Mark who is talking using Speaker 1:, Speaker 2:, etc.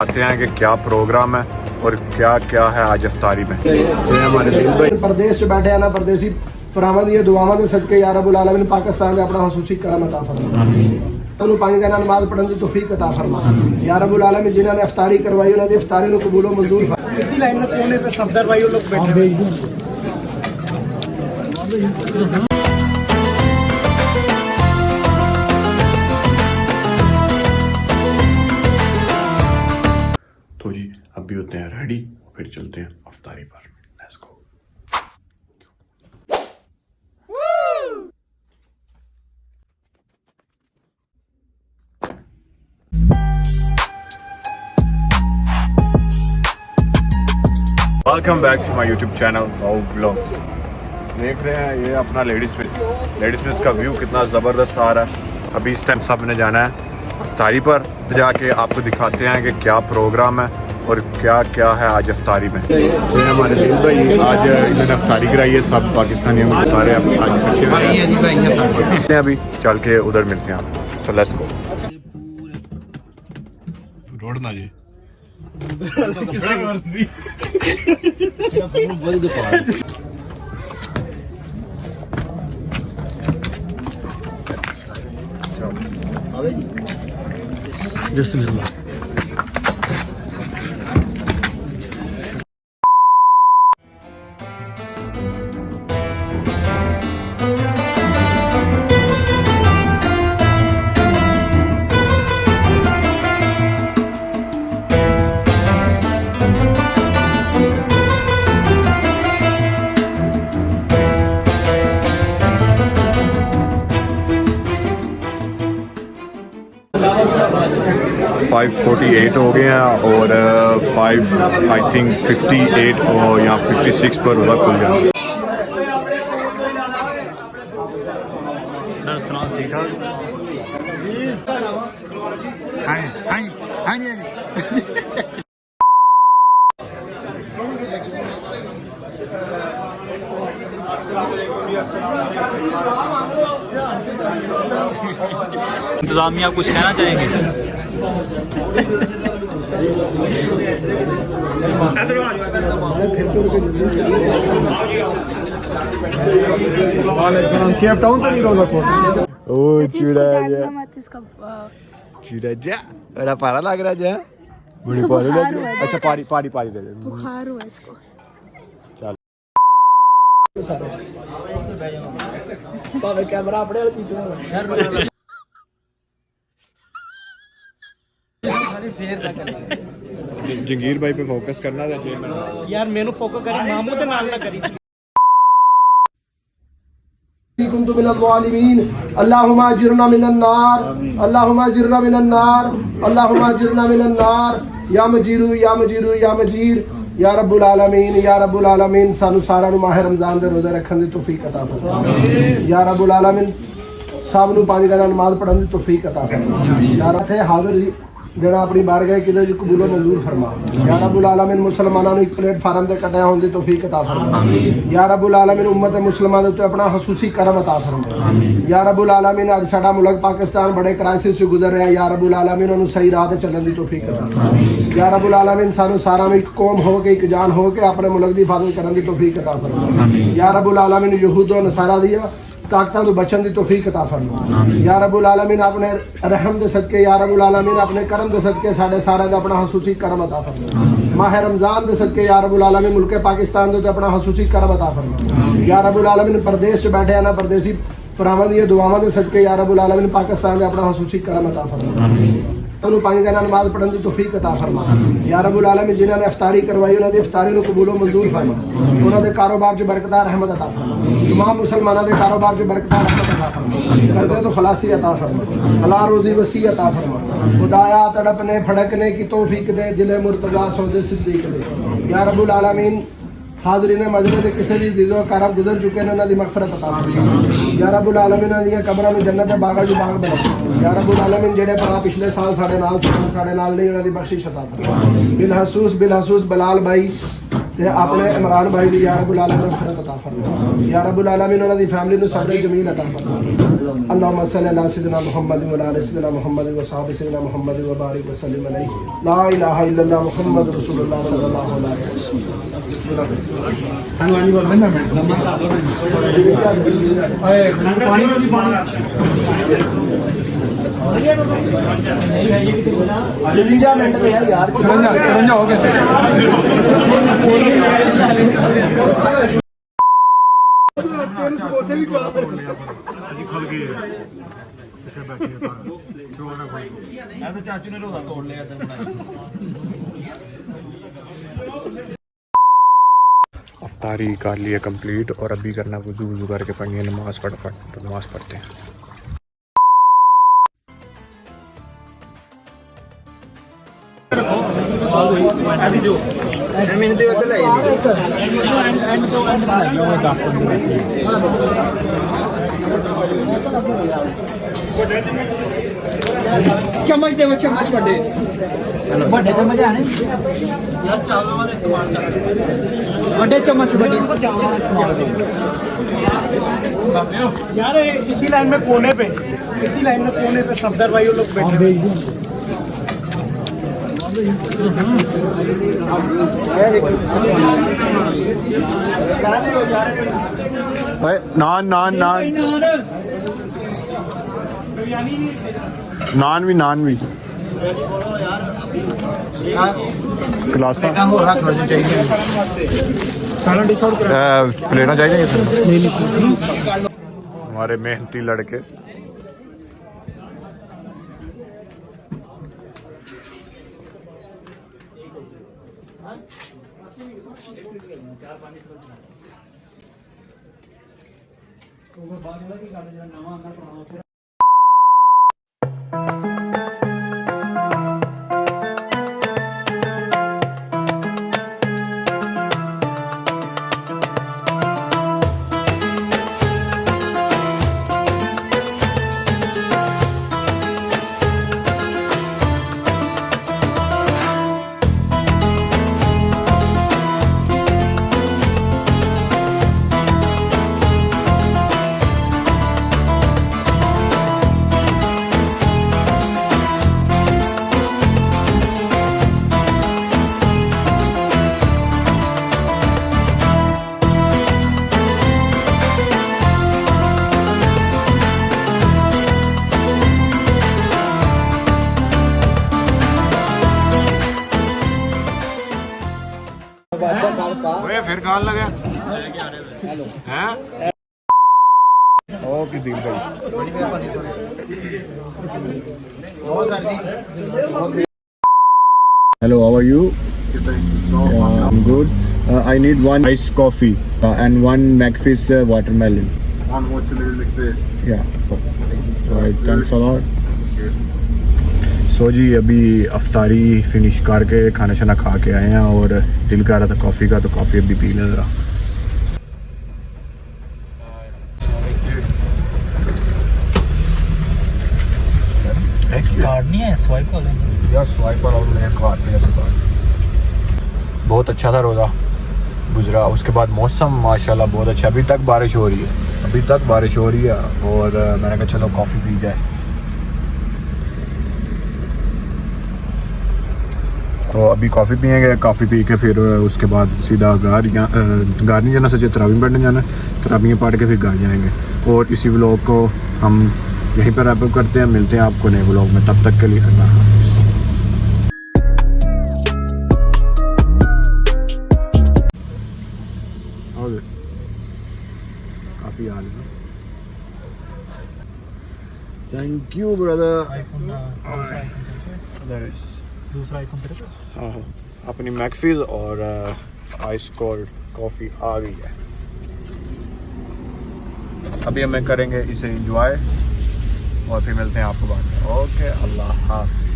Speaker 1: आते हैं कि क्या प्रोग्राम है और क्या क्या है आज अफ्तारी में। हमारे दिल भाई
Speaker 2: प्रदेश से बैठे हैं ना परदेसी भरावां दी दुआवां दे सदके या रब्बुल आलमीन पाकिस्तान दे अपना खसूसी करम अता फरमा। तनु पानी का नमाज पढ़ने की तौफीक अता फरमा या रब्बुल आलमीन। जिन्हां ने अफ्तारी करवाई उन्हां दी अफ्तारी नु कबूल व मंजूर फरमा। इसी लाइन में कोने पे सफदर भाई लोग बैठे हैं।
Speaker 1: तो जी अभी होते हैं रेडी, फिर चलते हैं अफ्तारी पर। Let's go. Welcome back to my YouTube channel vlogs. देख रहे हैं ये अपना लेडीज स्मिथ का व्यू कितना ज़बरदस्त आ रहा है। अभी इस टाइम सब ने जाना है अफ्तारी पर, जाके आपको दिखाते हैं कि क्या प्रोग्राम है और क्या क्या है आज अफ्तारी में। ये हमारे दिल भाई आज इन्होंने अफ्तारी कराई है, सब पाकिस्तानी सारे आज पीछे अभी चल के उधर मिलते हैं आप। So let's go. रोड ना जी बिस्मिल्लाह। फाइव 48 हो गए हैं और 5 आई थिंक 58 और या 56 पर होगा खुल गया।
Speaker 3: सर सुनाओ ठीक ठाक? हाँ जी। इंतजामिया आप कुछ कहना चाहेंगे?
Speaker 1: ओ चूड़ा जा बड़ा पारा लग रहा है। बड़ी पारी लग रही है। अच्छा पारी दे दे।
Speaker 4: बुखार हुआ इसको।
Speaker 2: चल कैमरा अपने वाली चीज
Speaker 1: जंगीर भाई पे फोकस करना था
Speaker 2: यार, मेनू फोकस करी मामू दे नाल ना करी। कुंतु मिनल ज़ालिमीन अल्लाहुम्मा अजिरना मिनन नार अल्लाहुम्मा अजिरना मिनन नार अल्लाहुम्मा अजिरना मिनन नार या मजीरू या मजीरू या मजीर या रब्बुल आलमीन। सानू सारा माह रमजान दे रोज़े रखने की तौफीक अता फरमा या रब्बुल आलमीन। सब नू पांच गणा नमाज पढ़ने की तौफीक अता फरमा या रथे हाजिर जी जेड़ा अपनी बारगाह किले जी कबूल मंजूर फरमा या रब्बुल आलमीन। मुसलमानों ने एक प्लेटफार्म से कटिया होने की तौफीक अता फरमा या रब्बुल आलमीन। उम्मत मुसलमान उत्ते अपना खसूसी करम अता फरमा या रब्बुल आलमीन। अज साडा मुल्क पाकिस्तान बड़े क्राइसिस से गुजर रहा है या रब्बुल आलमीन। उन्होंने सही राह चलने की तौफीक अता या रब्बुल आलमीन। सानू सारा में एक कौम हो के एक जान हो के अपने मुल्क की हिफाजत करने की तौफीक अता फरमा या रब्बुल आलमीन। यहूद और नसारा दिया ताकतां तो बचन की तौफीक अता फरमा या रब्बुल आलमीन। अपने रहम दे सदके या रब्बुल आलमीन, अपने करम दे सदके साडे सारे दा अपना खसूसी करम अता फरमा। माह रमजान दे सदके या रब्बुल आलमीन मुल्क पाकिस्तान दे अपना खसूसी करम अता फरमा या रब्बुल आलमीन। प्रदेश से बैठे हैं ना परदेसी भरावां दी दुआवां दे सदके या रब्बुल आलमीन पाकिस्तान दे अपना खसूसी करम अता फरमा। तनु पानी का नमाज पढ़ने की तौफीक अता फरमा या रब्बुल आलमीन। जिन्हां ने अफ्तारी करवाई उन्हां दी अफ्तारी नु कबूल व मंजूर फरमा। उन्हां दे कारोबार च बरकत रहमत अता फरमा। तमाम मुसलमानों के कारोबार च बरकत रहमत अता फरमा। कर्जे तो खलासी अता फरमा। हलाल रोजी वसी अता फरमा। खुदाया तड़पने फड़कने की तौफीक दे, दिले मुर्तजा सौदे सिद्दीक दे या रब्बुल आलमीन। हाजरीन मजलिस के किसी भी जीजो कारब गुजर चुके हैं, उन्होंने मगफरत अता फरमा या रब्बुल आलमीन। उन्होंने कब्रां में जन्नत बागा जो बाग बना या रब्बुल आलमीन। जेड़े भरा पिछले साल साढ़े नाल नहीं, उन्होंने बख्शिश अता फरमा। बिलहसूस बलाल भाई ਤੇ ਆਪਣੇ ਇਮਰਾਨ ਭਾਈ ਦੀ ਯਾ ਰੱਬੁਲ ਆਲਮੀਨ ਖੈਰ ਅਤਾ ਫਰਮਾ ਯਾ ਰੱਬੁਲ ਆਲਮੀਨ ਉਹਨਾਂ ਦੀ ਫੈਮਿਲੀ ਨੂੰ ਸਬਰ ਜਮੀਲ ਅਤਾ ਫਰਮਾ ਅੱਲਾਹੁम्मा सल्लि अला सय्यिदिना मुहम्मद व अला सय्यिदिना मुहम्मद व सहाबी सय्यिदिना मुहम्मद व बारिक व सल्लिम अलैहि ला इलाहा इल्लल्लाह मुहम्मद रसूलुल्लाह सल्लल्लाहु अलैहि वसल्लम मिनट दे यार हो गए
Speaker 3: चाचू ने रोजा तोड़ लिया
Speaker 1: अफ्तारी कर लिया कंप्लीट और अभी करना वजू वजू करके पढ़नी है नमाज फटाफट। तो नमाज पढ़ते हैं।
Speaker 4: चम्मच दे चम्मच बड़े बड़े चम्मच आने बड़े चम्मच बड़े यार इसी लाइन में कोने पे सफदर भाई लोग बैठे
Speaker 1: नान नान नान नान भी क्लासा प्लेटा चाहिए हमारे मेहनती लड़के। फिर खान लगे हैं ओके दिल भाई। Hello, how are you? I'm good. I need one iced coffee and one McFish watermelon.
Speaker 5: One watermelon like this.
Speaker 1: Yeah. Right, thanks a lot. सो जी अभी अफ्तारी फिनिश करके खाना शाना खा के आए हैं और दिल कर रहा था कॉफ़ी का, तो कॉफ़ी अभी पी लें ज़रा।
Speaker 4: कार्ड नहीं है स्वाइप वाला
Speaker 1: यार स्वाइप वाला कार्ड पे बहुत अच्छा था रोज़ा गुजरा। उसके बाद मौसम माशाल्लाह बहुत अच्छा, अभी तक बारिश हो रही है और मैंने कहा चलो कॉफ़ी पी जाए। तो अभी कॉफ़ी पियेंगे, कॉफ़ी पी के फिर उसके बाद सीधा घर नहीं जाना, सच्चे तरावी पढ़ने जाना, तरावी पढ़ के फिर घर जाएंगे। और इसी व्लॉग को हम यहीं पर रैप अप करते हैं। मिलते हैं आपको नए व्लॉग में, तब तक के लिए अल्लाह हाफ़िज़। काफ़ी हाल है। Thank you brother.
Speaker 4: दूसरा आईफोन तेरे पे?
Speaker 1: हाँ अपनी मैक्फिज और आइस कोल्ड कॉफ़ी आ गई है। अभी हमें करेंगे इसे एंजॉय और फिर मिलते हैं आपको बाद में। ओके अल्लाह हाफ़िज़।